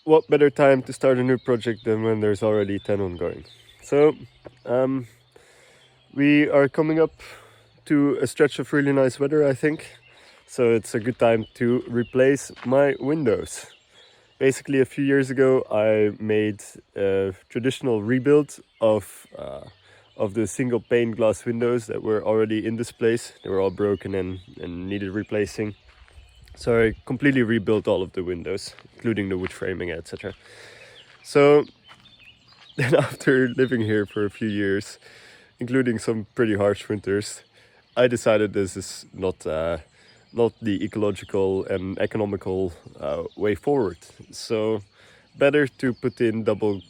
what better time to start a new project than when there's already 10 ongoing? So, um, we are coming up to a stretch of really nice weather, I think. So, it's a good time to replace my windows. Basically, a few years ago, I made a traditional rebuild of the single pane glass windows that were already in this place. They were all broken and needed replacing. So I completely rebuilt all of the windows, including the wood framing, etc. So then, after living here for a few years, including some pretty harsh winters, I decided this is not the ecological and economical way forward. So better to put in double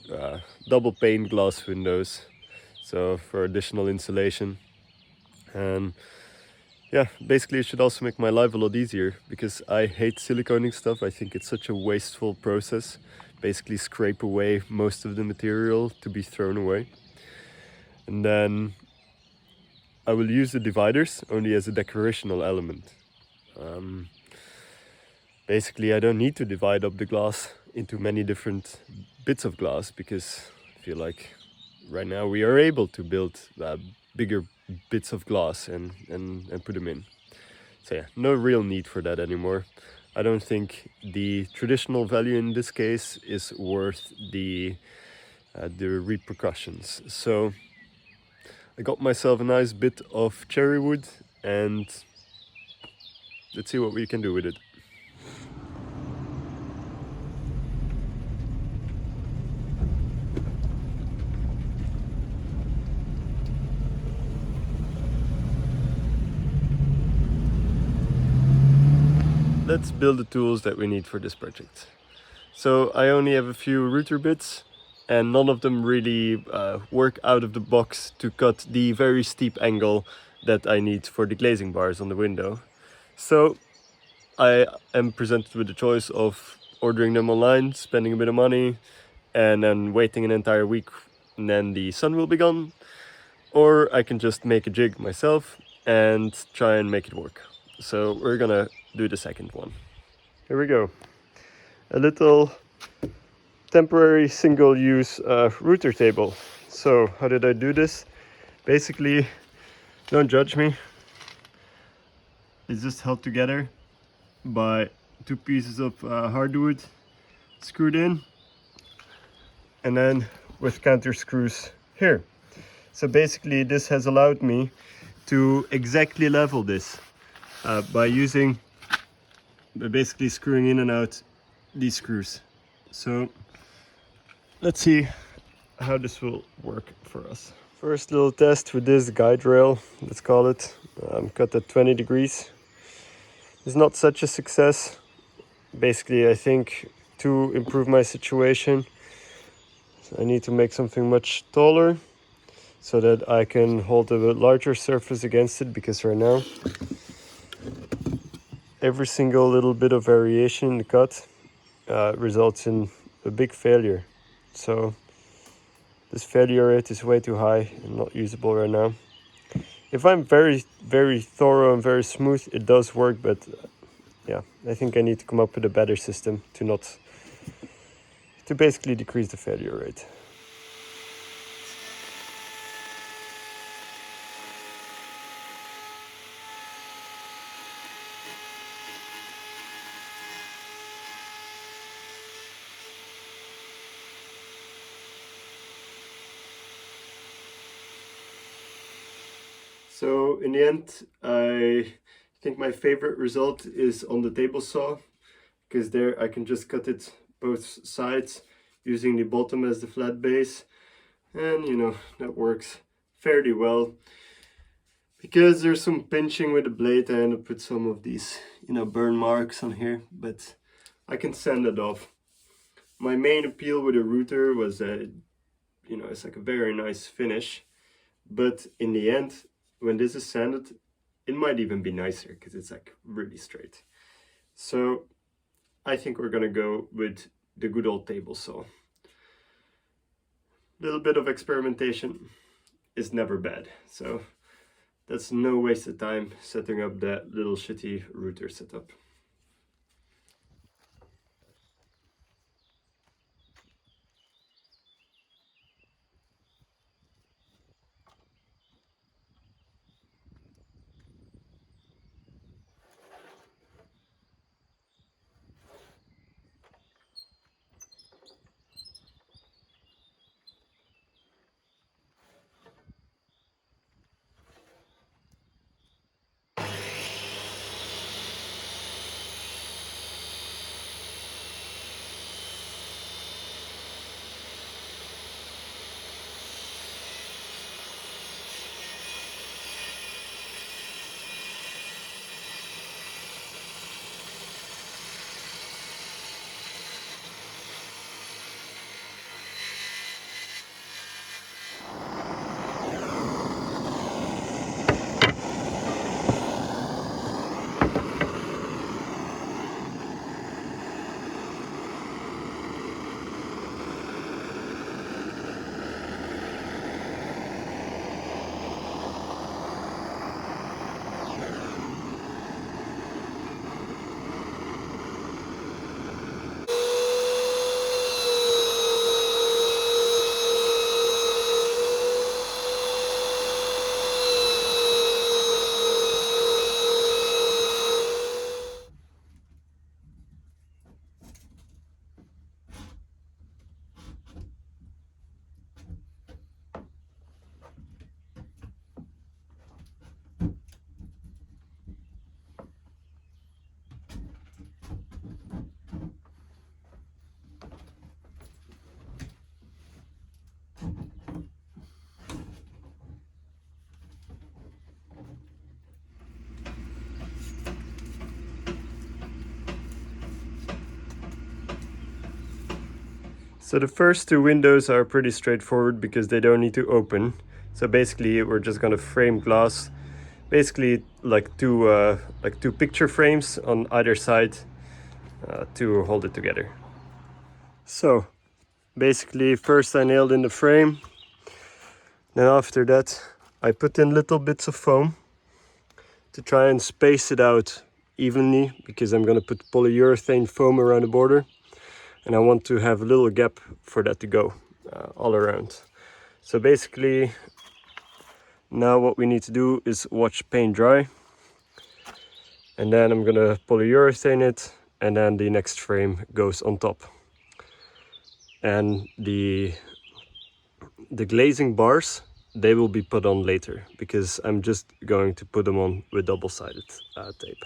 pane glass windows, so for additional insulation. And yeah, basically it should also make my life a lot easier because I hate siliconing stuff. I think it's such a wasteful process. Basically scrape away most of the material to be thrown away. And then I will use the dividers only as a decorational element. Basically, I don't need to divide up the glass into many different bits of glass because I feel like right now we are able to build bigger bits of glass and put them in. So yeah, no real need for that anymore. I don't think the traditional value in this case is worth the repercussions. So I got myself a nice bit of cherry wood and let's see what we can do with it. Let's build the tools that we need for this project. So I only have a few router bits and none of them really work out of the box to cut the very steep angle that I need for the glazing bars on the window. So I am presented with the choice of ordering them online, spending a bit of money, and then waiting an entire week and then the sun will be gone. Or I can just make a jig myself and try and make it work. So we're gonna do the second one. Here we go. A little temporary single-use router table. So how did I do this? Basically, don't judge me. It's just held together by two pieces of hardwood screwed in and then with counter screws here. So basically this has allowed me to exactly level this by basically screwing in and out these screws. So let's see how this will work for us. First little test with this guide rail, let's call it, cut at 20 degrees. It's not such a success. Basically, I think to improve my situation, I need to make something much taller so that I can hold a larger surface against it, because right now every single little bit of variation in the cut results in a big failure. So this failure rate is way too high and not usable right now. If I'm very thorough and very smooth, it does work, but yeah, I think I need to come up with a better system to basically decrease the failure rate. So in the end, I think my favorite result is on the table saw, because there I can just cut it both sides using the bottom as the flat base, and you know, that works fairly well. Because there's some pinching with the blade, I end up with some of these, you know, burn marks on here, but I can sand it off. My main appeal with a router was that, you know, it's like a very nice finish, but in the end, when this is sanded, it might even be nicer because it's like really straight. So I think we're gonna go with the good old table saw. Little bit of experimentation is never bad, so that's no waste of time setting up that little shitty router setup. So the first two windows are pretty straightforward because they don't need to open. So basically we're just gonna frame glass, basically like two picture frames on either side to hold it together. So basically first I nailed in the frame, then after that I put in little bits of foam to try and space it out evenly, because I'm gonna put polyurethane foam around the border and I want to have a little gap for that to go all around. So basically now what we need to do is watch paint dry, and then I'm gonna polyurethane it, and then the next frame goes on top. And the glazing bars, they will be put on later because I'm just going to put them on with double-sided tape.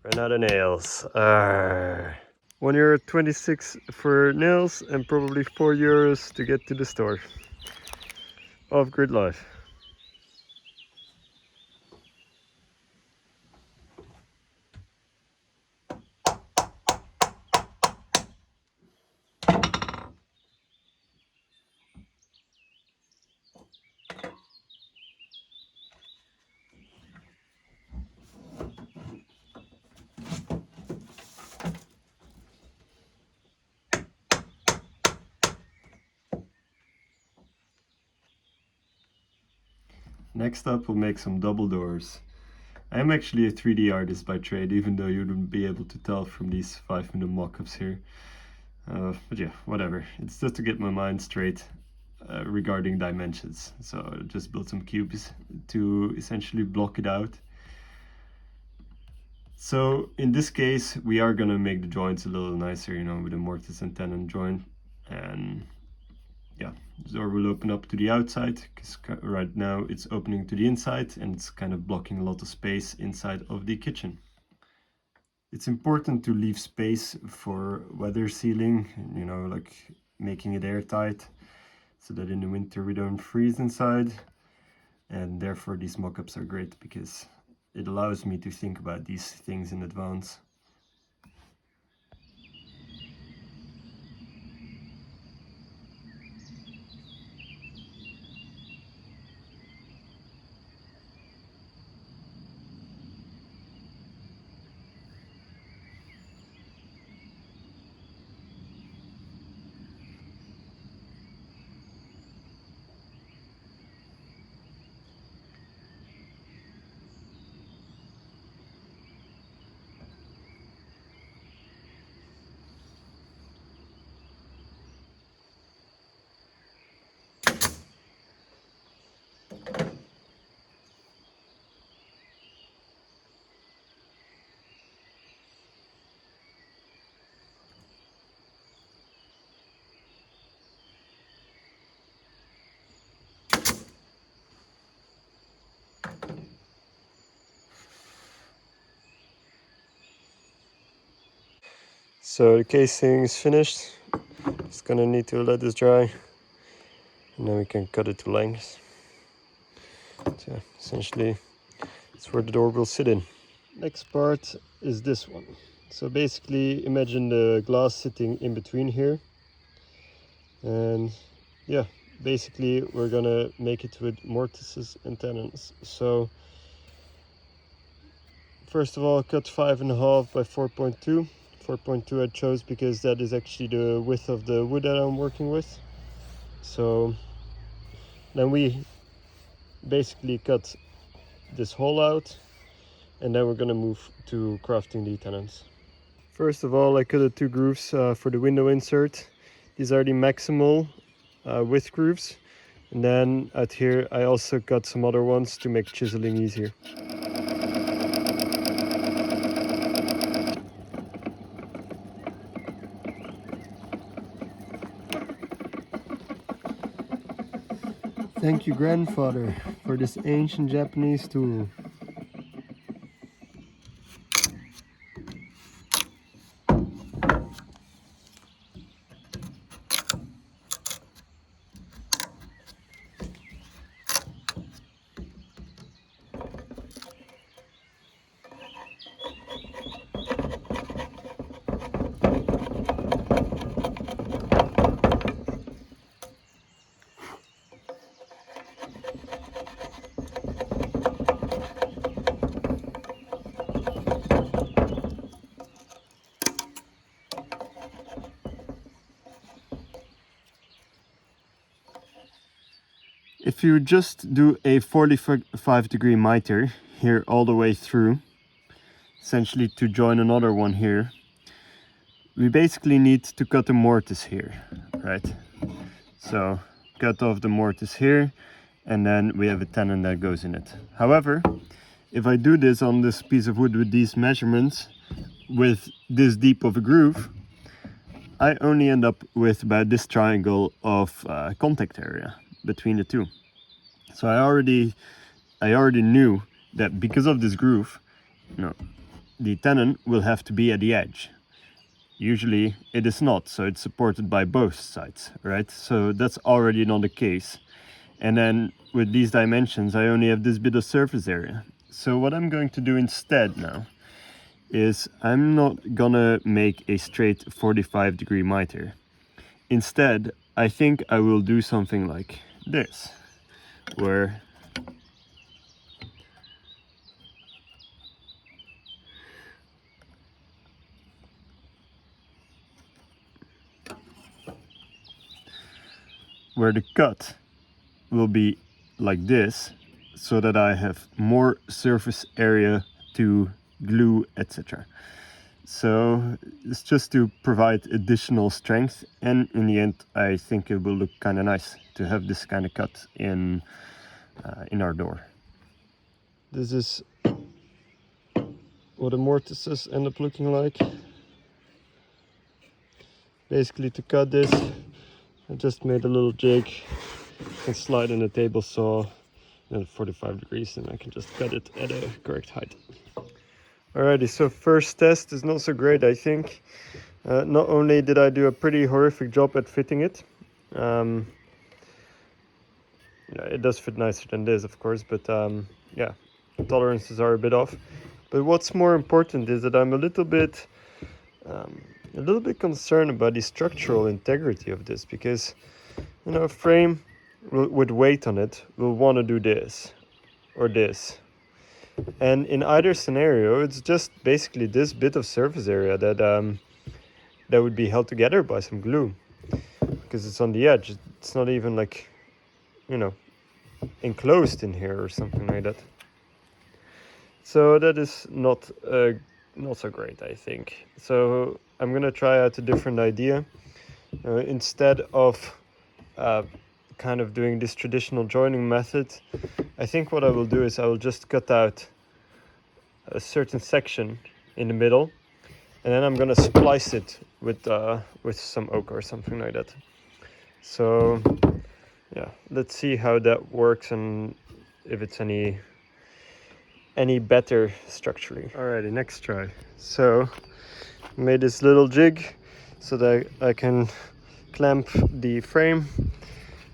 Ran out of nails. €1.26 for nails and probably €4 to get to the store. Off-grid life. Next up, we'll make some double doors. I am actually a 3D artist by trade, even though you wouldn't be able to tell from these 5-minute mock-ups here. But yeah, whatever. It's just to get my mind straight regarding dimensions. So I just built some cubes to essentially block it out. So in this case, we are gonna make the joints a little nicer, you know, with a mortise and tenon joint. And yeah, the door will open up to the outside, because right now it's opening to the inside and it's kind of blocking a lot of space inside of the kitchen. It's important to leave space for weather sealing, you know, like making it airtight so that in the winter we don't freeze inside. And therefore these mock-ups are great because it allows me to think about these things in advance. So the casing is finished. Just gonna need to let this dry and then we can cut it to length. So essentially it's where the door will sit in. Next part is this one. So basically imagine the glass sitting in between here, and yeah, basically we're gonna make it with mortises and tenons. So first of all, cut 5.5 by 4.2. 4.2 I chose because that is actually the width of the wood that I'm working with. So then we basically cut this hole out, and then we're gonna move to crafting the tenons. First of all, I cut the 2 grooves for the window insert. These are the maximal width grooves, and then out here I also cut some other ones to make chiseling easier. Thank you, grandfather, for this ancient Japanese tool. if you just do a 45-degree miter here all the way through, essentially to join another one here, we basically need to cut the mortise here, right? So cut off the mortise here, and then we have a tenon that goes in it. However, if I do this on this piece of wood with these measurements, with this deep of a groove, I only end up with about this triangle of contact area between the two. So I already knew that because of this groove, the tenon will have to be at the edge. Usually it is not, so it's supported by both sides, right? So that's already not the case. And then with these dimensions, I only have this bit of surface area. So what I'm going to do instead now is I'm not gonna make a straight 45-degree miter. Instead, I think I will do something like this, where the cut will be like this, so that I have more surface area to glue, etc. So it's just to provide additional strength, and in the end I think it will look kind of nice to have this kind of cut in our door. This is what the mortises end up looking like. Basically, to cut this, I just made a little jig and slide in a table saw at 45 degrees, and I can just cut it at a correct height. Alrighty, so first test is not so great, I think. Not only did I do a pretty horrific job at fitting it, yeah, it does fit nicer than this, of course, but yeah, tolerances are a bit off. But what's more important is that I'm a little bit concerned about the structural integrity of this, because a frame with weight on it will want to do this or this, and in either scenario it's just basically this bit of surface area that that would be held together by some glue, because it's on the edge. It's not even like enclosed in here or something like that. So that is not so great, I think. So I'm gonna try out a different idea. Instead of kind of doing this traditional joining method, I think what I will do is I will just cut out a certain section in the middle, and then I'm gonna splice it with some oak or something like that. So yeah, let's see how that works and if it's any better structurally. Alrighty, next try. So I made this little jig so that I can clamp the frame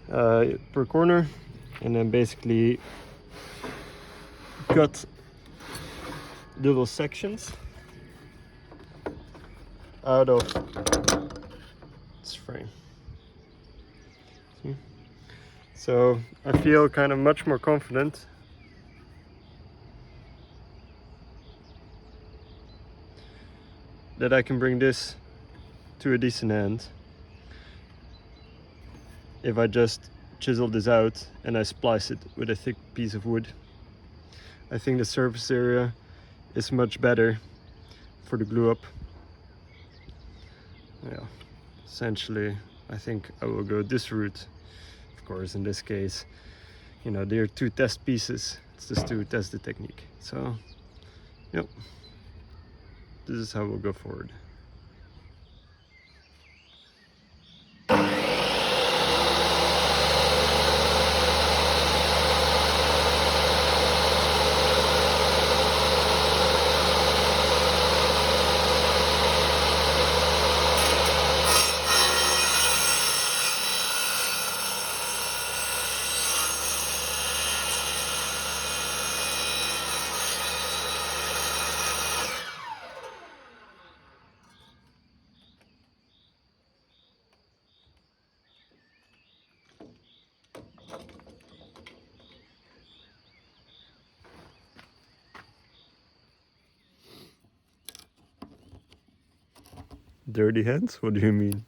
per corner, and then basically cut little sections out of this frame. See? So I feel kind of much more confident that I can bring this to a decent end if I just chisel this out and I splice it with a thick piece of wood. I think the surface area is much better for the glue up. Yeah, essentially I think I will go this route. Of course, in this case, there are two test pieces. It's just to test the technique. So, yep, this is how we'll go forward. Dirty hands? What do you mean?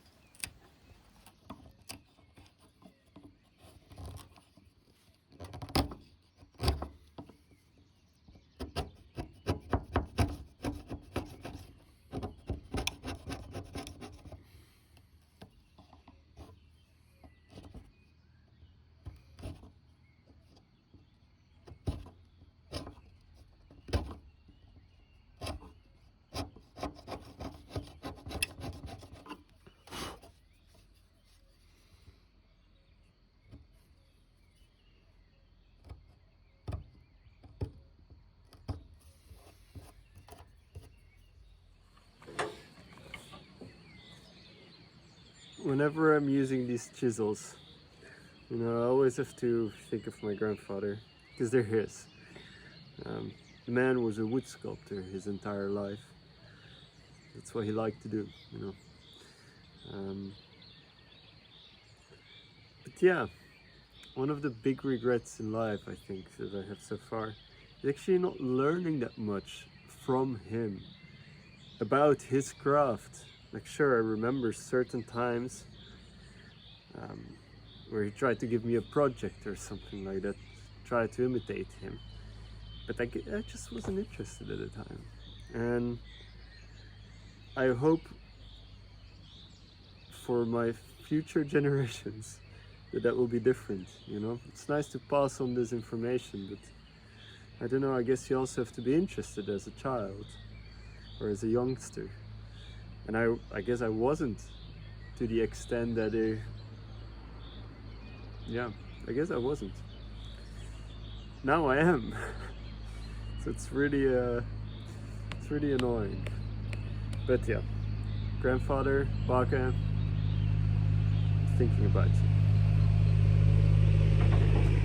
whenever I'm using these chisels, you know, I always have to think of my grandfather, because they're his. The man was a wood sculptor his entire life. That's what he liked to do, you know. But yeah, one of the big regrets in life, I think, that I have so far, is actually not learning that much from him about his craft. Like, sure, I remember certain times where he tried to give me a project or something like that, try to imitate him. But I just wasn't interested at the time. And I hope for my future generations that will be different, you know? It's nice to pass on this information, but I don't know, I guess you also have to be interested as a child or as a youngster. And I guess I wasn't, to the extent that I guess I wasn't. Now I am. So it's really annoying. But yeah, grandfather, Baka, thinking about you.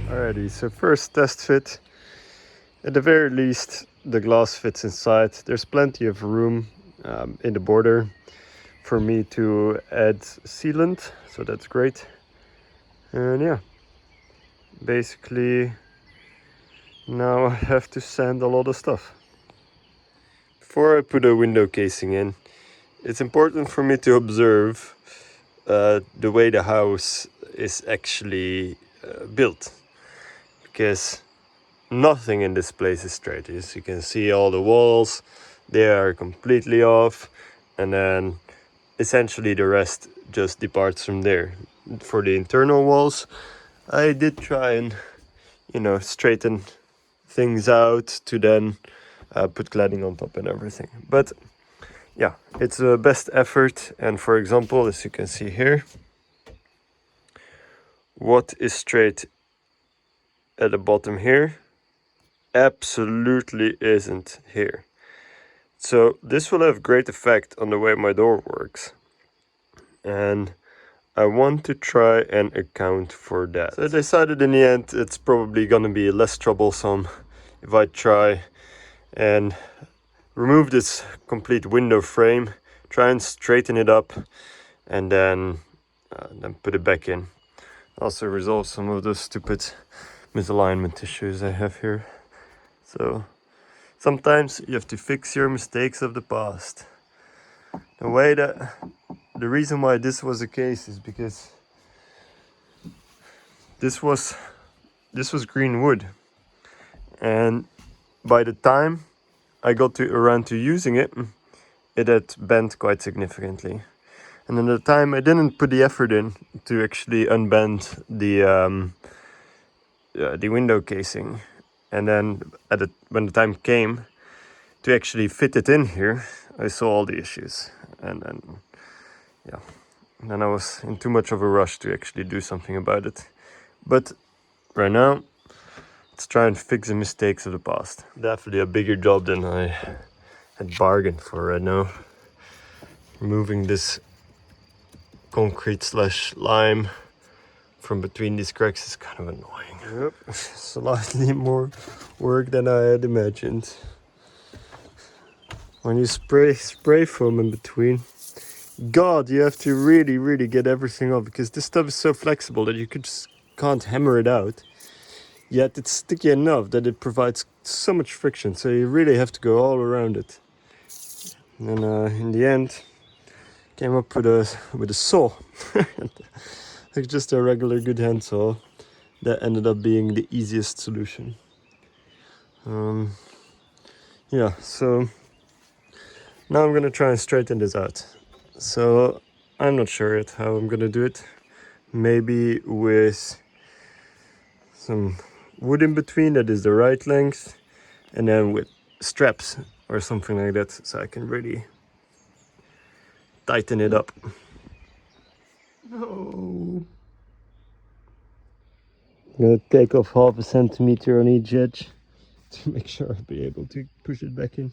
Alrighty, so first test fit. At the very least, the glass fits inside. There's plenty of room in the border for me to add sealant, so that's great. And yeah, basically now I have to sand a lot of stuff. Before I put a window casing in, it's important for me to observe the way the house is actually built, because nothing in this place is straight. As you can see, all the walls, they are completely off, and then essentially the rest just departs from there. For the internal walls, I did try and, you know, straighten things out to then put cladding on top and everything. But yeah, it's a best effort. And for example, as you can see here, what is straight at the bottom here absolutely isn't here. So this will have great effect on the way my door works, and I want to try and account for that. So I decided in the end it's probably gonna be less troublesome if I try and remove this complete window frame, try and straighten it up, and then put it back in. Also resolve some of the stupid misalignment issues I have here. So sometimes you have to fix your mistakes of the past. The reason why this was the case is because this was green wood, and by the time I got around to using it, it had bent quite significantly. And at the time I didn't put the effort in to actually unbend the window casing, and then when the time came to actually fit it in here, I saw all the issues, and then I was in too much of a rush to actually do something about it. But right now, let's try and fix the mistakes of the past. Definitely a bigger job than I had bargained for right now. Removing this concrete / lime from between these cracks is kind of annoying. Yep, slightly more work than I had imagined. When you spray foam in between, God, you have to really get everything off, because this stuff is so flexible that you just can't hammer it out. Yet it's sticky enough that it provides so much friction, so you really have to go all around it. And in the end, came up with a saw, like just a regular good hand saw. That ended up being the easiest solution. Yeah, so now I'm gonna try and straighten this out. So I'm not sure yet how I'm gonna do it. Maybe with some wood in between that is the right length, and then with straps or something like that, so I can really tighten it up. No. I'm gonna take off 1/2 centimeter on each edge to make sure I'll be able to push it back in.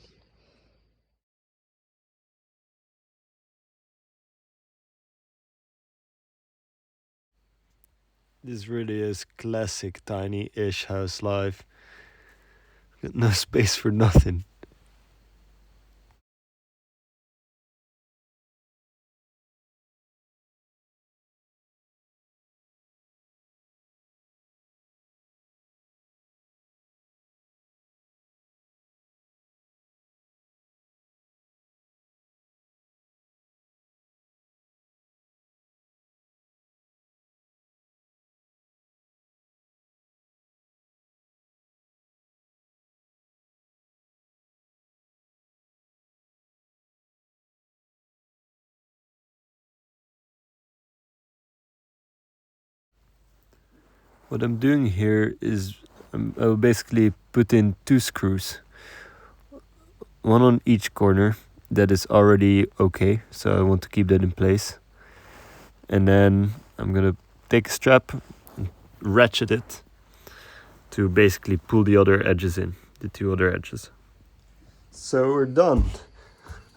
This really is classic tiny-ish house life. Got no space for nothing. What I'm doing here is I will basically put in 2 screws, one on each corner that is already okay, so I want to keep that in place. And then I'm gonna take a strap and ratchet it to basically pull the other edges in, the 2 other edges. So we're done.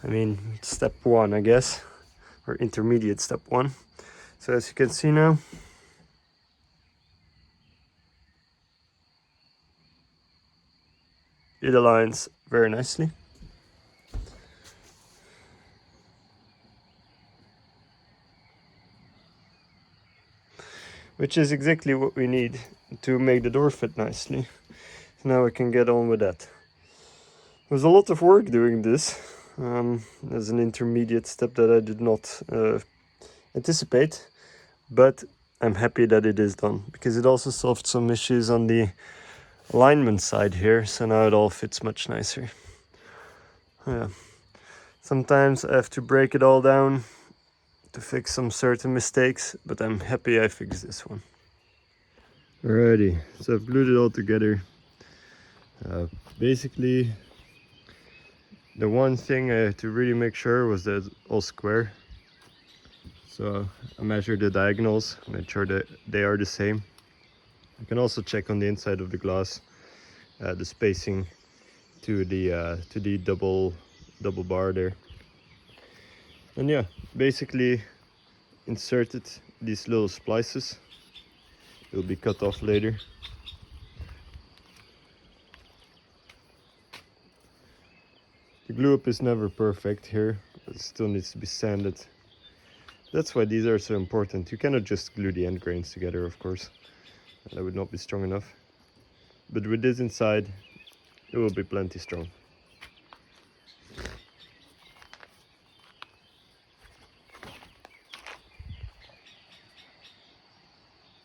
I mean, step 1, I guess, or intermediate step 1. So as you can see now, it aligns very nicely. Which is exactly what we need to make the door fit nicely. So now we can get on with that. It was a lot of work doing this as an intermediate step that I did not anticipate, but I'm happy that it is done because it also solved some issues on the alignment side here, so now it all fits much nicer. Yeah. Sometimes I have to break it all down to fix some certain mistakes, but I'm happy I fixed this one. Alrighty, so I've glued it all together. Basically, the one thing I had to really make sure was that it's all square. So I measured the diagonals, made sure that they are the same. You can also check on the inside of the glass the spacing to the double bar there. And yeah, basically inserted these little splices. It'll be cut off later. The glue up is never perfect here. It still needs to be sanded. That's why these are so important. You cannot just glue the end grains together, of course. That would not be strong enough. But with this inside, it will be plenty strong.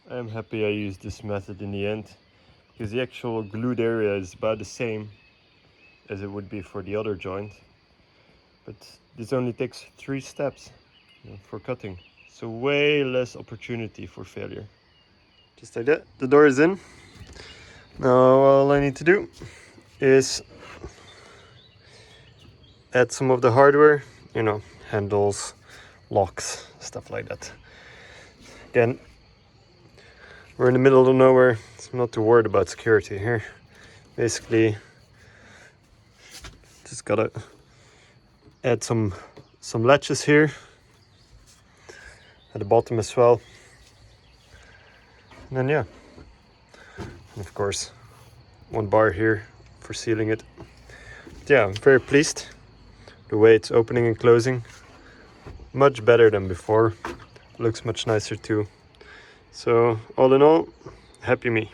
I'm happy I used this method in the end, because the actual glued area is about the same as it would be for the other joint. But this only takes 3 steps for cutting. So way less opportunity for failure. Just like that, the door is in. Now all I need to do is add some of the hardware, handles, locks, stuff like that. Again, we're in the middle of nowhere, so I'm not too worried about security here. Basically, just gotta add some latches here at the bottom as well. And then yeah, and of course, 1 bar here for sealing it. But yeah, I'm very pleased. The way it's opening and closing, much better than before. Looks much nicer too. So all in all, happy me.